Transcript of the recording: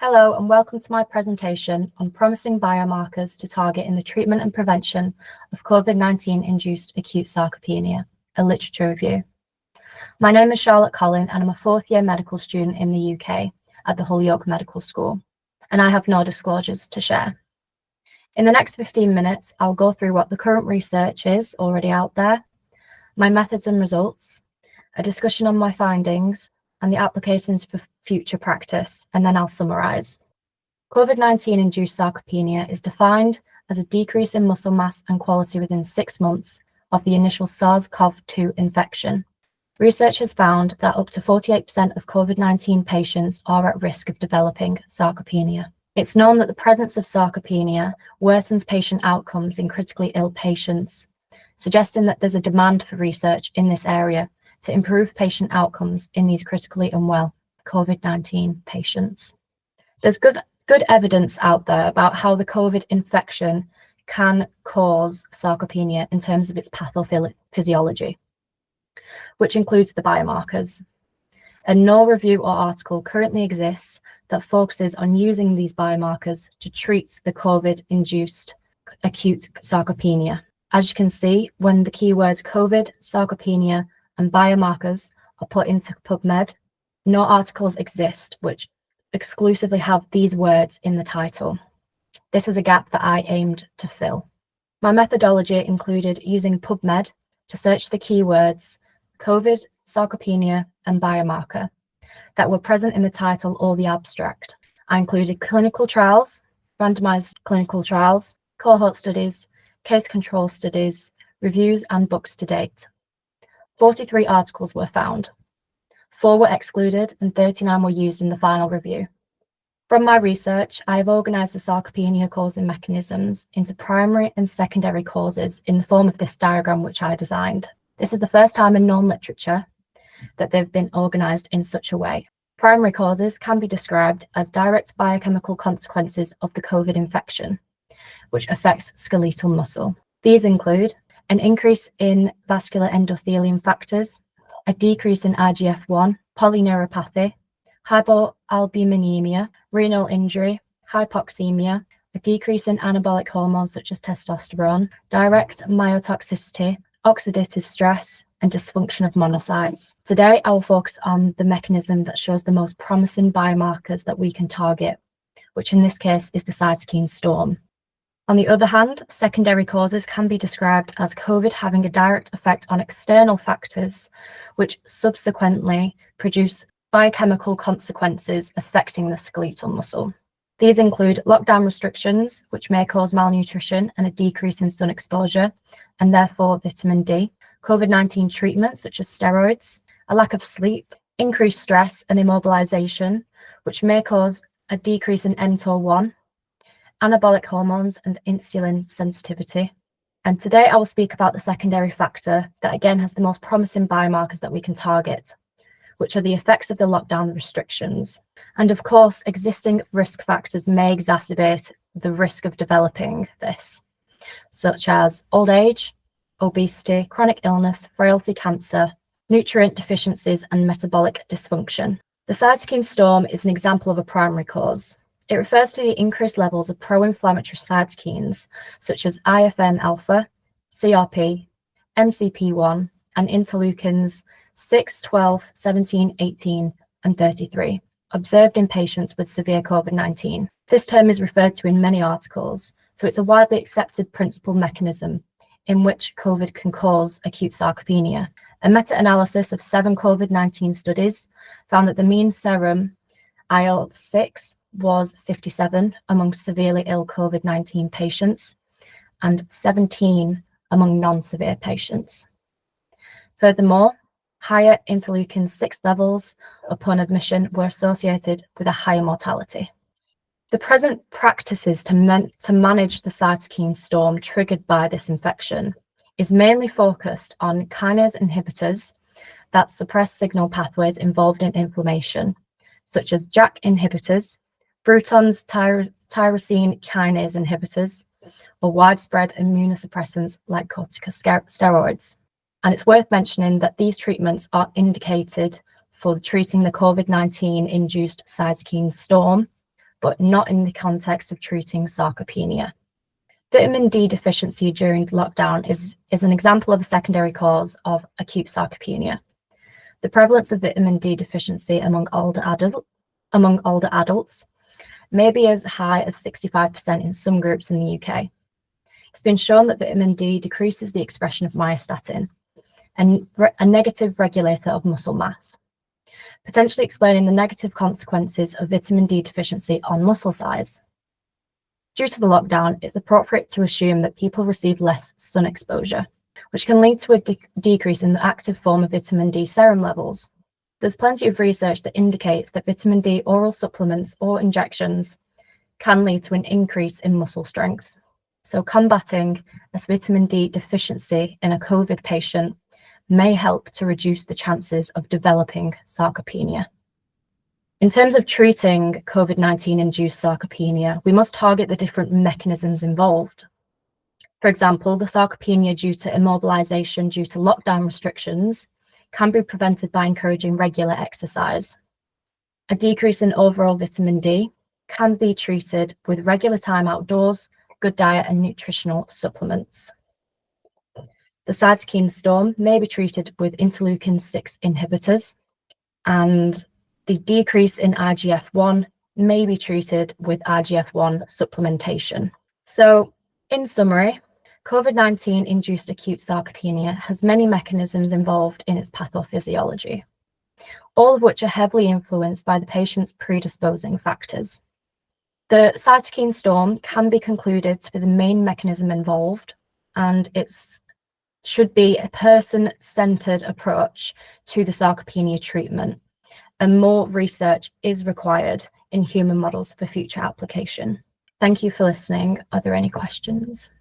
Hello and welcome to my presentation on promising biomarkers to target in the treatment and prevention of COVID-19 induced acute sarcopenia, a literature review. My name is Charlotte Collin and I'm a fourth year medical student in the UK at the Holyoke Medical School, and I have no disclosures to share. In the next 15 minutes, I'll go through what the current research is already out there, my methods and results, a discussion on my findings, and the applications for future practice, and then I'll summarise. COVID-19 induced sarcopenia is defined as a decrease in muscle mass and quality within 6 months of the initial SARS-CoV-2 infection. Research has found that up to 48% of COVID-19 patients are at risk of developing sarcopenia. It's known that the presence of sarcopenia worsens patient outcomes in critically ill patients, suggesting that there's a demand for research in this area to improve patient outcomes in these critically unwell COVID-19 patients. There's good evidence out there about how the COVID infection can cause sarcopenia in terms of its pathophysiology, which includes the biomarkers. And no review or article currently exists that focuses on using these biomarkers to treat the COVID-induced acute sarcopenia. As you can see, when the keywords COVID, sarcopenia, and biomarkers are put into PubMed, no articles exist which exclusively have these words in the title. This is a gap that I aimed to fill. My methodology included using PubMed to search the keywords COVID, sarcopenia, and biomarker that were present in the title or the abstract. I included clinical trials, randomized clinical trials, cohort studies, case control studies, reviews, and books to date. 43 articles were found. 4 were excluded and 39 were used in the final review. From my research, I have organised the sarcopenia causing mechanisms into primary and secondary causes in the form of this diagram which I designed. This is the first time in known literature that they've been organised in such a way. Primary causes can be described as direct biochemical consequences of the COVID infection, which affects skeletal muscle. These include an increase in vascular endothelium factors, a decrease in IGF-1, polyneuropathy, hypoalbuminemia, renal injury, hypoxemia, a decrease in anabolic hormones such as testosterone, direct myotoxicity, oxidative stress, and dysfunction of monocytes. Today, I will focus on the mechanism that shows the most promising biomarkers that we can target, which in this case is the cytokine storm. On the other hand, secondary causes can be described as COVID having a direct effect on external factors, which subsequently produce biochemical consequences affecting the skeletal muscle. These include lockdown restrictions, which may cause malnutrition and a decrease in sun exposure, and therefore vitamin D, COVID-19 treatments such as steroids, a lack of sleep, increased stress and immobilization, which may cause a decrease in mTOR1, anabolic hormones and insulin sensitivity. And today I will speak about the secondary factor that again has the most promising biomarkers that we can target, which are the effects of the lockdown restrictions. And of course, existing risk factors may exacerbate the risk of developing this, such as old age, obesity, chronic illness, frailty, cancer, nutrient deficiencies, and metabolic dysfunction. The cytokine storm is an example of a primary cause. It refers to the increased levels of pro-inflammatory cytokines such as IFN-alpha, CRP, MCP1, and interleukins 6, 12, 17, 18, and 33, observed in patients with severe COVID-19. This term is referred to in many articles, so it's a widely accepted principal mechanism in which COVID can cause acute sarcopenia. A meta-analysis of 7 COVID-19 studies found that the mean serum IL-6 was 57 among severely ill COVID-19 patients and 17 among non-severe patients. Furthermore, higher interleukin-6 levels upon admission were associated with a higher mortality. The present practices to manage the cytokine storm triggered by this infection is mainly focused on kinase inhibitors that suppress signal pathways involved in inflammation, such as JAK inhibitors, Bruton's tyrosine kinase inhibitors, or widespread immunosuppressants like corticosteroids. And it's worth mentioning that these treatments are indicated for treating the COVID-19 induced cytokine storm but not in the context of treating sarcopenia. Vitamin D deficiency during lockdown is an example of a secondary cause of acute sarcopenia. The prevalence of vitamin D deficiency among older adults may be as high as 65% in some groups in the UK. It's been shown that vitamin D decreases the expression of myostatin, a negative regulator of muscle mass, potentially explaining the negative consequences of vitamin D deficiency on muscle size. Due to the lockdown, it's appropriate to assume that people receive less sun exposure, which can lead to a decrease in the active form of vitamin D serum levels. There's plenty of research that indicates that vitamin D oral supplements or injections can lead to an increase in muscle strength. So combating a vitamin D deficiency in a COVID patient may help to reduce the chances of developing sarcopenia. In terms of treating COVID-19 induced sarcopenia, we must target the different mechanisms involved. For example, the sarcopenia due to immobilization due to lockdown restrictions can be prevented by encouraging regular exercise. A decrease in overall vitamin D can be treated with regular time outdoors, good diet, and nutritional supplements. The cytokine storm may be treated with interleukin-6 inhibitors, and the decrease in IGF-1 may be treated with IGF-1 supplementation. So, in summary, COVID-19 induced acute sarcopenia has many mechanisms involved in its pathophysiology, all of which are heavily influenced by the patient's predisposing factors. The cytokine storm can be concluded to be the main mechanism involved, and it should be a person-centered approach to the sarcopenia treatment, and more research is required in human models for future application. Thank you for listening. Are there any questions?